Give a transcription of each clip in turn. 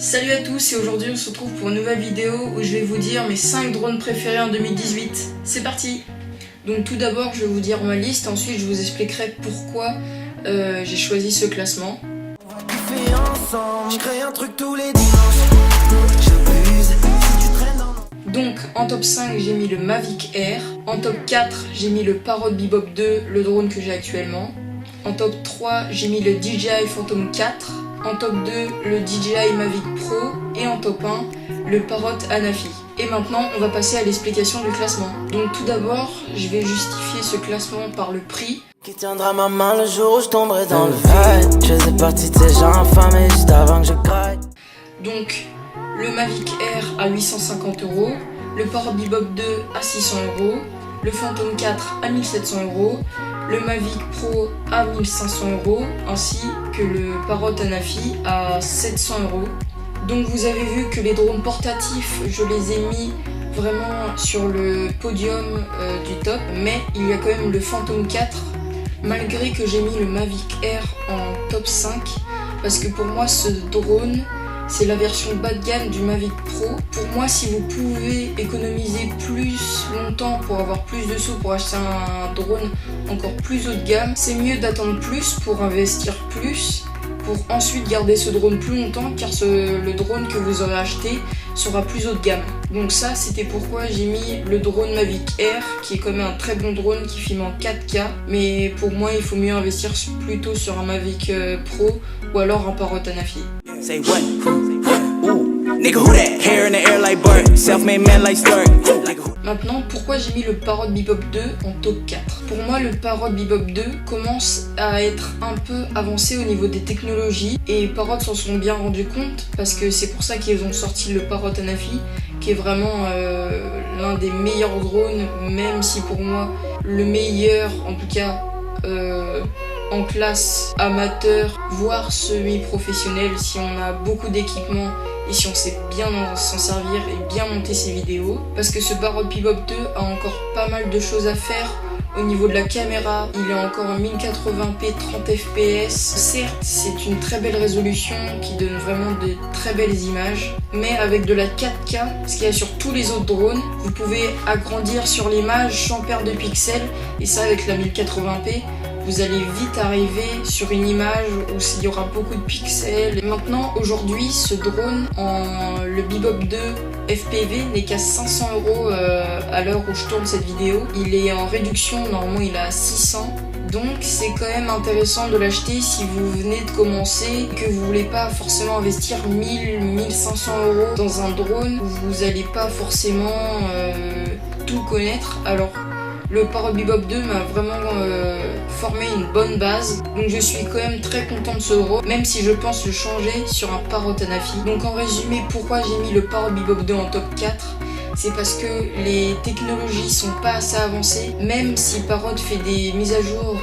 Salut à tous et aujourd'hui on se retrouve pour une nouvelle vidéo où je vais vous dire mes 5 drones préférés en 2018. C'est parti! Donc tout d'abord je vais vous dire ma liste, ensuite je vous expliquerai pourquoi j'ai choisi ce classement. Donc en top 5 j'ai mis le Mavic Air, en top 4 j'ai mis le Parrot Bebop 2, le drone que j'ai actuellement. En top 3 j'ai mis le DJI Phantom 4. En top 2, le DJI Mavic Pro et en top 1, le Parrot Anafi. Et maintenant, on va passer à l'explication du classement. Donc tout d'abord, je vais justifier ce classement par le prix. Qui tiendra ma main le jour où je tomberai dans le vide. Je faisais partie de ces gens affamés juste avant que je craque. Donc, le Mavic Air à 850 €, le Parrot Bebop 2 à 600 €, le Phantom 4 à 1700 €, le Mavic Pro à 1500 €, ainsi que le Parrot Anafi à 700 €. Donc vous avez vu que les drones portatifs, je les ai mis vraiment sur le podium du top, mais il y a quand même le Phantom 4, malgré que j'ai mis le Mavic Air en top 5, parce que pour moi ce drone, c'est la version bas de gamme du Mavic Pro. Pour moi, si vous pouvez économiser plus longtemps pour avoir plus de sous pour acheter un drone encore plus haut de gamme, c'est mieux d'attendre plus pour investir plus, pour ensuite garder ce drone plus longtemps, car le drone que vous aurez acheté sera plus haut de gamme. Donc ça, c'était pourquoi j'ai mis le drone Mavic Air, qui est quand même un très bon drone qui filme en 4K, mais pour moi, il faut mieux investir plutôt sur un Mavic Pro ou alors un Parrot Anafi. Say what? Ooh, nigga, who that? Hair in the air like Burt, self-made man like Sturt. Maintenant, pourquoi j'ai mis le Parrot Bebop 2 en top 4? Pour moi, le Parrot Bebop 2 commence à être un peu avancé au niveau des technologies et Parrot s'en sont bien rendus compte parce que c'est pour ça qu'ils ont sorti le Parrot Anafi, qui est vraiment l'un des meilleurs drones, même si pour moi, le meilleur, en tout cas en classe amateur, voire semi-professionnel, si on a beaucoup d'équipements et si on sait bien s'en servir et bien monter ses vidéos. Parce que ce Parrot Bebop 2 a encore pas mal de choses à faire au niveau de la caméra. Il est encore en 1080p 30 fps. Certes, c'est une très belle résolution qui donne vraiment de très belles images, mais avec de la 4K, ce qu'il y a sur tous les autres drones, vous pouvez agrandir sur l'image sans perdre de pixels, et ça avec la 1080p. Vous allez vite arriver sur une image où il y aura beaucoup de pixels. Et maintenant, aujourd'hui, ce drone, le Bebop 2 FPV, n'est qu'à 500 € à l'heure où je tourne cette vidéo. Il est en réduction, normalement il est à 600. Donc c'est quand même intéressant de l'acheter si vous venez de commencer et que vous voulez pas forcément investir 1000-1500 € dans un drone où vous n'allez pas forcément tout connaître. Alors, le Parrot Bebop 2 m'a vraiment formé une bonne base, donc je suis quand même très content de ce drone, même si je pense le changer sur un Parrot Anafi. Donc en résumé, pourquoi j'ai mis le Parrot Bebop 2 en top 4? C'est parce que les technologies sont pas assez avancées, même si Parrot fait des mises à jour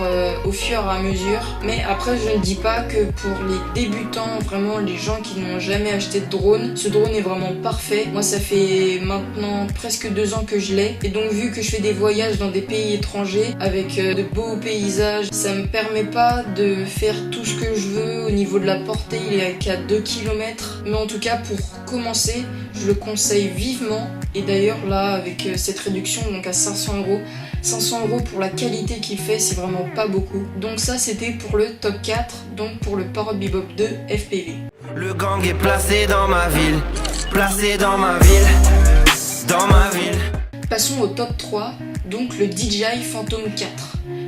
au fur et à mesure. Mais après, je ne dis pas que pour les débutants, vraiment les gens qui n'ont jamais acheté de drone, ce drone est vraiment parfait. Moi, ça fait maintenant presque 2 ans que je l'ai. Et donc, vu que je fais des voyages dans des pays étrangers avec de beaux paysages, ça me permet pas de faire tout ce que je veux au niveau de la portée. Il est qu'à 2 km. Mais en tout cas, pour commencer, je le conseille vivement. Et d'ailleurs là, avec cette réduction, donc à 500 €, 500 € pour la qualité qu'il fait, c'est vraiment pas beaucoup. Donc ça, c'était pour le top 4, donc pour le Parrot Bebop 2 FPV. Le gang est placé dans ma ville, placé dans ma ville, dans ma ville. Passons au top 3, donc le DJI Phantom 4.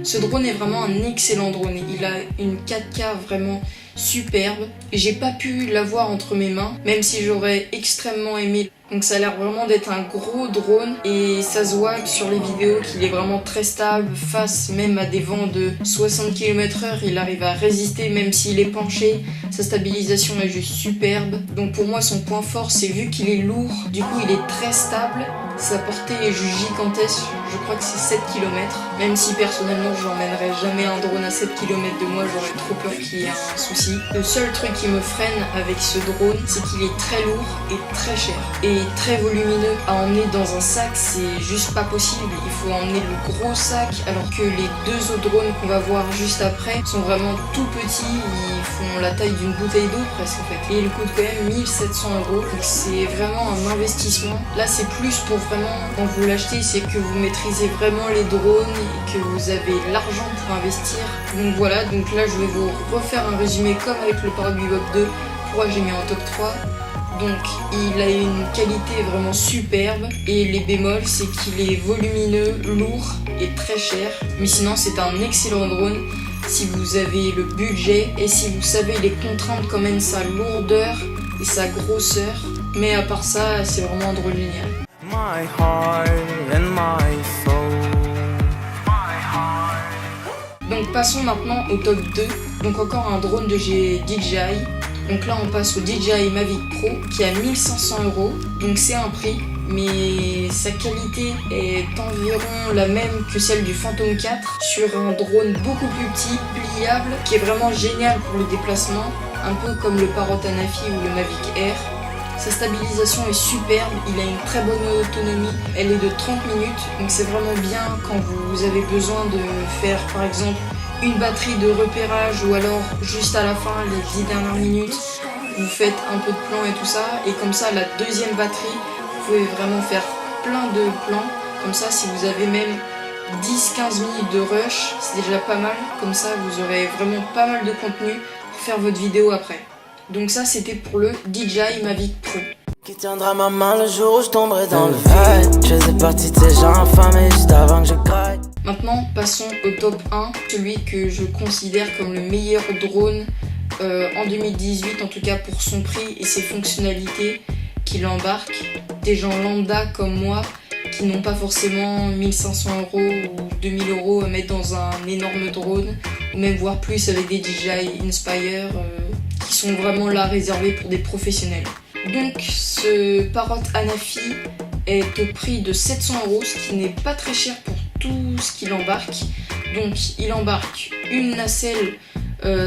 Ce drone est vraiment un excellent drone. Il a une 4K vraiment superbe. J'ai pas pu l'avoir entre mes mains, même si j'aurais extrêmement aimé. Donc ça a l'air vraiment d'être un gros drone et ça se voit sur les vidéos qu'il est vraiment très stable face même à des vents de 60 km/h. Il arrive à résister même s'il est penché. Sa stabilisation est juste superbe. Donc pour moi, son point fort, c'est vu qu'il est lourd, du coup il est très stable. Sa portée est juste gigantesque, je crois que c'est 7 km. Même si personnellement je n'emmènerai jamais un drone à 7 km de moi, j'aurais trop peur qu'il y ait un souci. Le seul truc qui me freine avec ce drone, c'est qu'il est très lourd et très cher. Et est très volumineux. À emmener dans un sac, c'est juste pas possible. Il faut emmener le gros sac, alors que les deux autres drones qu'on va voir juste après sont vraiment tout petits. Ils font la taille d'une bouteille d'eau presque en fait. Et ils coûtent quand même 1700 €. Donc c'est vraiment un investissement. Là, c'est plus pour vraiment, quand vous l'achetez, c'est que vous maîtrisez vraiment les drones et que vous avez l'argent pour investir. Donc voilà, donc là je vais vous refaire un résumé comme avec le Parrot Bebop 2. Pourquoi j'ai mis en top 3. Donc il a une qualité vraiment superbe et les bémols c'est qu'il est volumineux, lourd et très cher. Mais sinon c'est un excellent drone si vous avez le budget et si vous savez les contraintes quand même sa lourdeur et sa grosseur. Mais à part ça c'est vraiment un drone génial. My heart and my soul. Donc passons maintenant au top 2. Donc encore un drone de DJI. Donc là on passe au DJI Mavic Pro qui a 1500 €. Donc c'est un prix, mais sa qualité est environ la même que celle du Phantom 4 sur un drone beaucoup plus petit, pliable, qui est vraiment génial pour le déplacement, un peu comme le Parrot Anafi ou le Mavic Air. Sa stabilisation est superbe, il a une très bonne autonomie, elle est de 30 minutes, donc c'est vraiment bien quand vous avez besoin de faire par exemple une batterie de repérage ou alors juste à la fin, les 10 dernières minutes, vous faites un peu de plans et tout ça, et comme ça la deuxième batterie, vous pouvez vraiment faire plein de plans, comme ça si vous avez même 10-15 minutes de rush, c'est déjà pas mal, comme ça vous aurez vraiment pas mal de contenu pour faire votre vidéo après. Donc ça c'était pour le DJI Mavic Pro. Qui tiendra ma main le jour où je tomberai dans le vide. Je faisais partie de ces gens affamés juste avant que je craque. Maintenant passons au top 1, celui que je considère comme le meilleur drone en 2018, en tout cas pour son prix et ses fonctionnalités qu'il embarque. Des gens lambda comme moi qui n'ont pas forcément 1500 € ou 2000 € à mettre dans un énorme drone, ou même voire plus avec des DJI Inspire qui sont vraiment là réservés pour des professionnels. Donc ce Parrot Anafi est au prix de 700 €, ce qui n'est pas très cher pour tout ce qu'il embarque. Donc il embarque une nacelle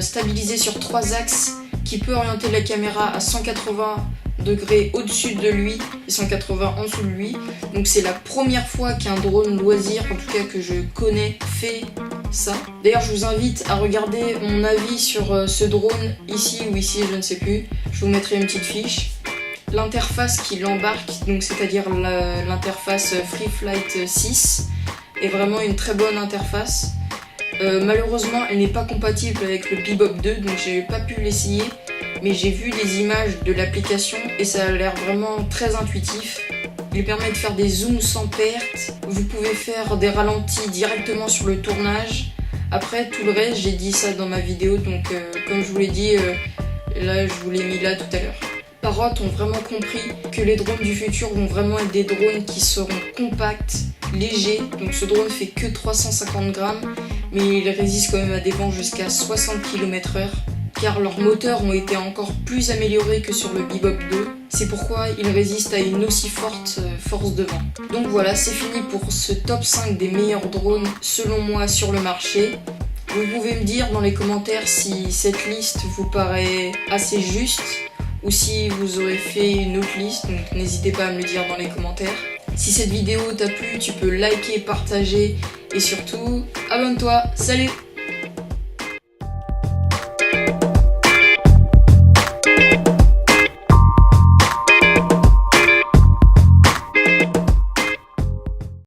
stabilisée sur 3 axes qui peut orienter la caméra à 180 degrés au-dessus de lui et 180 en dessous de lui. Donc c'est la première fois qu'un drone loisir, en tout cas que je connais, fait ça. D'ailleurs je vous invite à regarder mon avis sur ce drone ici ou ici, je ne sais plus. Je vous mettrai une petite fiche. L'interface qu'il embarque, donc c'est-à-dire l'interface FreeFlight 6, est vraiment une très bonne interface. Malheureusement elle n'est pas compatible avec le Bebop 2, donc j'ai pas pu l'essayer, mais j'ai vu des images de l'application et ça a l'air vraiment très intuitif. Il permet de faire des zooms sans perte, vous pouvez faire des ralentis directement sur le tournage. Après tout le reste, j'ai dit ça dans ma vidéo, donc comme je vous l'ai dit, là je vous l'ai mis là tout à l'heure. Parrot ont vraiment compris que les drones du futur vont vraiment être des drones qui seront compacts, légers. Donc ce drone fait que 350 grammes, mais il résiste quand même à des vents jusqu'à 60 km/h, car leurs moteurs ont été encore plus améliorés que sur le Bebop 2. C'est pourquoi ils résistent à une aussi forte force de vent. Donc voilà, c'est fini pour ce top 5 des meilleurs drones selon moi sur le marché. Vous pouvez me dire dans les commentaires si cette liste vous paraît assez juste, ou si vous aurez fait une autre liste, donc n'hésitez pas à me le dire dans les commentaires. Si cette vidéo t'a plu, tu peux liker, partager et surtout, abonne-toi. Salut!